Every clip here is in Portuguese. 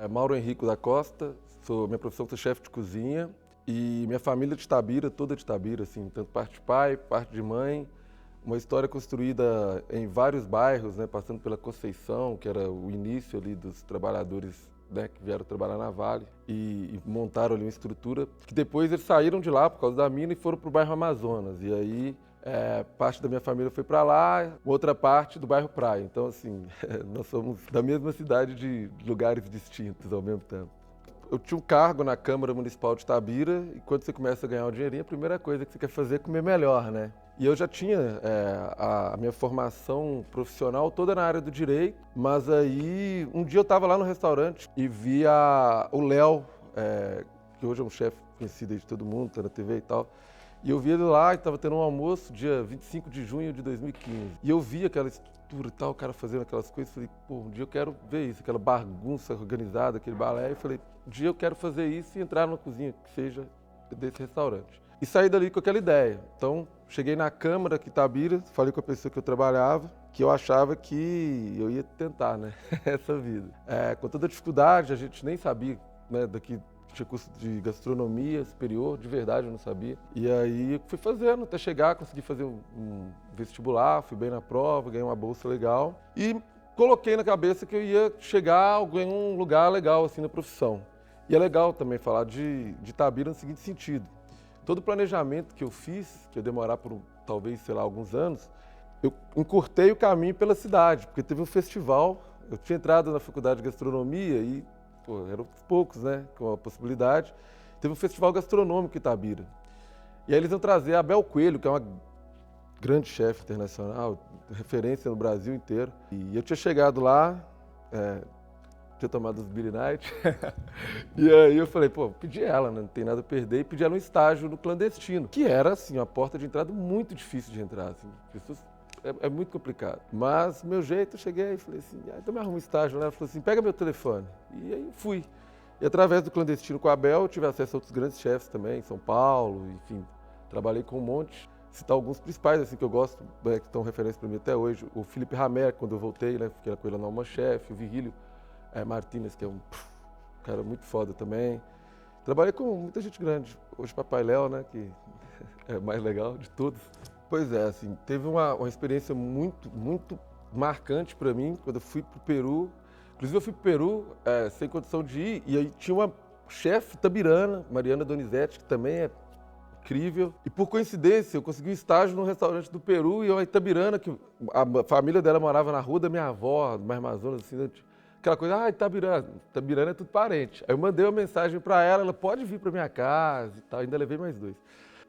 Mauro Henrico da Costa, minha profissão sou chefe de cozinha e minha família de Itabira, toda de Itabira, assim, tanto parte de pai, parte de mãe. Uma história construída em vários bairros, né, passando pela Conceição, que era o início ali dos trabalhadores, né, que vieram trabalhar na Vale e montaram ali uma estrutura, que depois eles saíram de lá por causa da mina e foram para o bairro Amazonas. E aí parte da minha família foi para lá, outra parte do bairro Praia. Então, assim, nós somos da mesma cidade de lugares distintos ao mesmo tempo. Eu tinha um cargo na Câmara Municipal de Itabira e quando você começa a ganhar um dinheirinho, a primeira coisa que você quer fazer é comer melhor, né? E eu já tinha a minha formação profissional toda na área do direito, mas aí um dia eu estava lá no restaurante e vi o Léo, que hoje é um chefe conhecido aí de todo mundo, tá na TV e tal, e eu vi ele lá e estava tendo um almoço dia 25 de junho de 2015. E eu vi aquela estrutura e tal, o cara fazendo aquelas coisas, falei, pô, um dia eu quero ver isso, aquela bagunça organizada, aquele balé, e falei, um dia eu quero fazer isso e entrar numa cozinha que seja desse restaurante. E saí dali com aquela ideia. Então, cheguei na Câmara aqui em Itabira, falei com a pessoa que eu trabalhava, que eu achava que eu ia tentar, né, essa vida. Com toda a dificuldade, a gente nem sabia, né, daqui tinha curso de gastronomia superior, de verdade eu não sabia. E aí fui fazendo até chegar, consegui fazer um vestibular, fui bem na prova, ganhei uma bolsa legal e coloquei na cabeça que eu ia chegar em um lugar legal assim na profissão. E é legal também falar de Itabira no seguinte sentido. Todo o planejamento que eu fiz, que ia demorar por talvez, sei lá, alguns anos, eu encurtei o caminho pela cidade, porque teve um festival, eu tinha entrado na faculdade de gastronomia e pô, eram poucos, né, com a possibilidade. Teve um festival gastronômico em Itabira. E aí eles iam trazer a Abel Coelho, que é uma grande chefe internacional, referência no Brasil inteiro. E eu tinha chegado lá, tinha tomado os Billy Night, e aí eu falei, pô, pedi ela, né, não tem nada a perder, e pedi ela um estágio no clandestino, que era, assim, uma porta de entrada muito difícil de entrar, assim, pessoas é muito complicado. Mas, meu jeito, eu cheguei e falei assim, então me arruma um estágio lá. Ela falou assim, pega meu telefone. E aí fui. E através do clandestino com a Abel, eu tive acesso a outros grandes chefes também, em São Paulo, enfim. Trabalhei com um monte. Citar alguns principais, assim, que eu gosto, que estão referência para mim até hoje. O Felipe Ramer, quando eu voltei, né, fiquei com ele na Alma Chef. O Virgílio Martínez, que é um cara muito foda também. Trabalhei com muita gente grande. Hoje Papai Léo, né, que é o mais legal de todos. Pois é, assim, teve uma experiência muito marcante para mim quando eu fui para o Peru. Inclusive eu fui para o Peru sem condição de ir e aí tinha uma chefe itabirana, Mariana Donizete, que também é incrível. E por coincidência eu consegui um estágio num restaurante do Peru e uma itabirana, que a família dela morava na rua da minha avó, no Amazonas, assim, aquela coisa, Itabirana é tudo parente. Aí eu mandei uma mensagem para ela pode vir para minha casa e tal, ainda levei mais 2.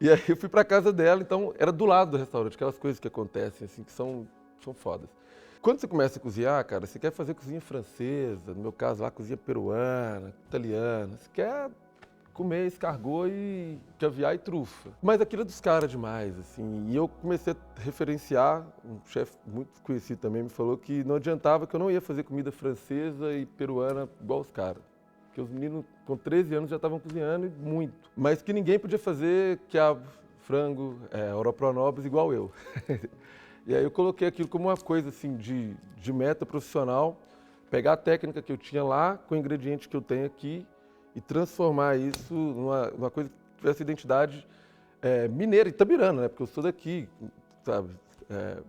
E aí eu fui para casa dela, então era do lado do restaurante, aquelas coisas que acontecem, assim, que são fodas. Quando você começa a cozinhar, cara, você quer fazer cozinha francesa, no meu caso lá, cozinha peruana, italiana, você quer comer escargot e caviar e trufa. Mas aquilo é dos caras demais, assim, e eu comecei a referenciar, um chefe muito conhecido também me falou que não adiantava, que eu não ia fazer comida francesa e peruana igual os caras. Porque os meninos com 13 anos já estavam cozinhando e muito. Mas que ninguém podia fazer quiabo, frango, oropronobis igual eu. E aí eu coloquei aquilo como uma coisa assim de meta profissional, pegar a técnica que eu tinha lá com o ingrediente que eu tenho aqui e transformar isso numa coisa que tivesse identidade mineira, itabirana, né? Porque eu sou daqui, sabe?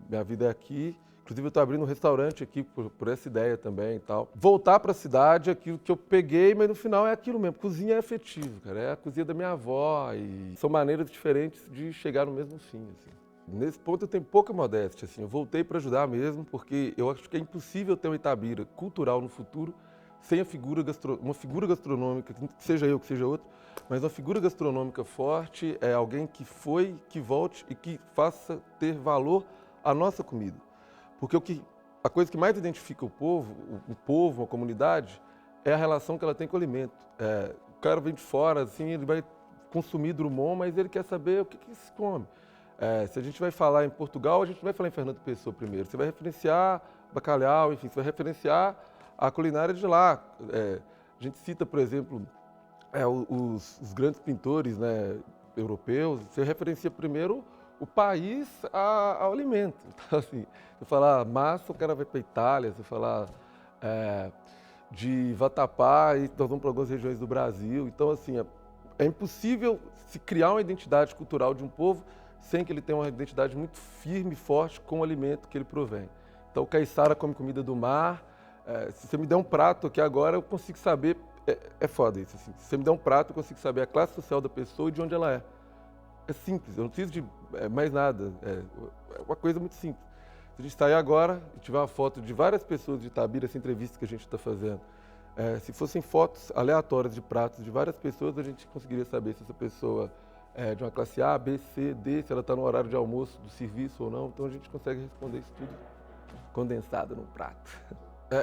Minha vida é aqui. Inclusive, eu estou abrindo um restaurante aqui por essa ideia também e tal. Voltar para a cidade, aquilo que eu peguei, mas no final é aquilo mesmo. Cozinha é afetivo, cara. É a cozinha da minha avó e são maneiras diferentes de chegar no mesmo fim, assim. Nesse ponto eu tenho pouca modéstia, assim. Eu voltei para ajudar mesmo, porque eu acho que é impossível ter uma Itabira cultural no futuro sem uma figura gastronômica, que seja eu, que seja outro, mas uma figura gastronômica forte é alguém que foi, que volte e que faça ter valor à nossa comida. Porque a coisa que mais identifica o povo, a comunidade, é a relação que ela tem com o alimento. O cara vem de fora, assim, ele vai consumir Drummond, mas ele quer saber o que se come. Se a gente vai falar em Portugal, a gente não vai falar em Fernando Pessoa primeiro. Você vai referenciar bacalhau, enfim, você vai referenciar a culinária de lá. A gente cita, por exemplo, os grandes pintores, né, europeus. Você referencia primeiro o país ao alimento. Então, assim, se falar massa, o cara vai para a Itália. Se falar de Vatapá, e nós vamos para algumas regiões do Brasil. Então, assim, é impossível se criar uma identidade cultural de um povo sem que ele tenha uma identidade muito firme e forte com o alimento que ele provém. Então, o caiçara come comida do mar. Se você me der um prato aqui agora, eu consigo saber. É foda isso, assim. Se você me der um prato, eu consigo saber a classe social da pessoa e de onde ela é. É simples, eu não preciso de mais nada. É uma coisa muito simples. Se a gente sair agora e tiver uma foto de várias pessoas de Itabira, essa entrevista que a gente está fazendo, se fossem fotos aleatórias de pratos de várias pessoas, a gente conseguiria saber se essa pessoa é de uma classe A, B, C, D, se ela está no horário de almoço do serviço ou não. Então a gente consegue responder isso tudo condensado num prato.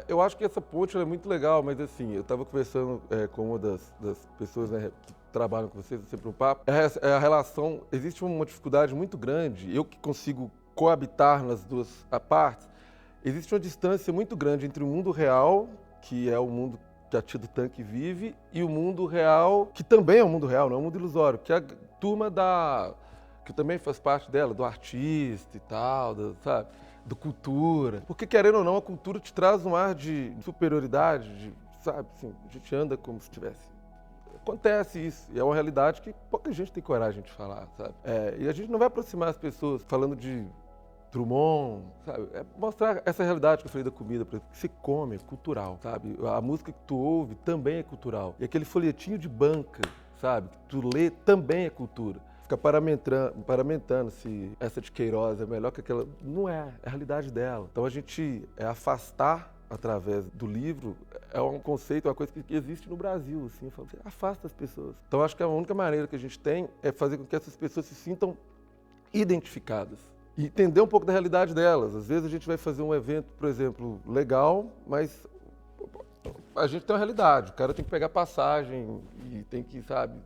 Eu acho que essa ponte é muito legal, mas assim, eu estava conversando com uma das pessoas, né, que trabalham com vocês, sempre um papo, a relação, existe uma dificuldade muito grande, eu que consigo coabitar nas duas partes, existe uma distância muito grande entre o mundo real, que é o mundo que a Tia do Tanque vive, e o mundo real, que também é um mundo real, não é um mundo ilusório, que é a turma que também faz parte dela, do artista e tal, sabe? Do cultura. Porque, querendo ou não, a cultura te traz um ar de superioridade, sabe? Assim, a gente anda como se tivesse. Acontece isso, e é uma realidade que pouca gente tem coragem de falar, sabe? E a gente não vai aproximar as pessoas falando de Drummond, sabe? É mostrar essa realidade que eu falei da comida, que se come, é cultural, sabe? A música que tu ouve também é cultural. E aquele folhetinho de banca, sabe? Que tu lê também é cultura. Fica paramentando se essa de Queiroz é melhor que aquela. Não é a realidade dela. Então a gente afastar através do livro é um conceito, é uma coisa que existe no Brasil, assim, você afasta as pessoas. Então acho que a única maneira que a gente tem é fazer com que essas pessoas se sintam identificadas e entender um pouco da realidade delas. Às vezes a gente vai fazer um evento, por exemplo, legal, mas a gente tem uma realidade, o cara tem que pegar passagem e tem que, sabe,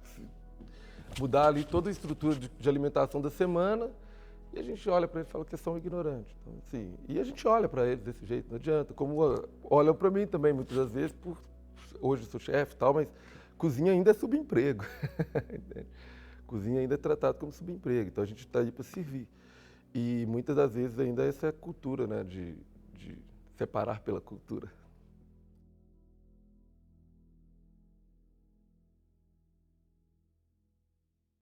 mudar ali toda a estrutura de alimentação da semana, e a gente olha para eles e fala que são ignorantes. Então, assim, e a gente olha para eles desse jeito, não adianta. Como olham para mim também, muitas das vezes, hoje eu sou chefe e tal, mas cozinha ainda é subemprego. Cozinha ainda é tratado como subemprego, então a gente está aí para servir. E muitas das vezes ainda essa é a cultura, né, de separar pela cultura.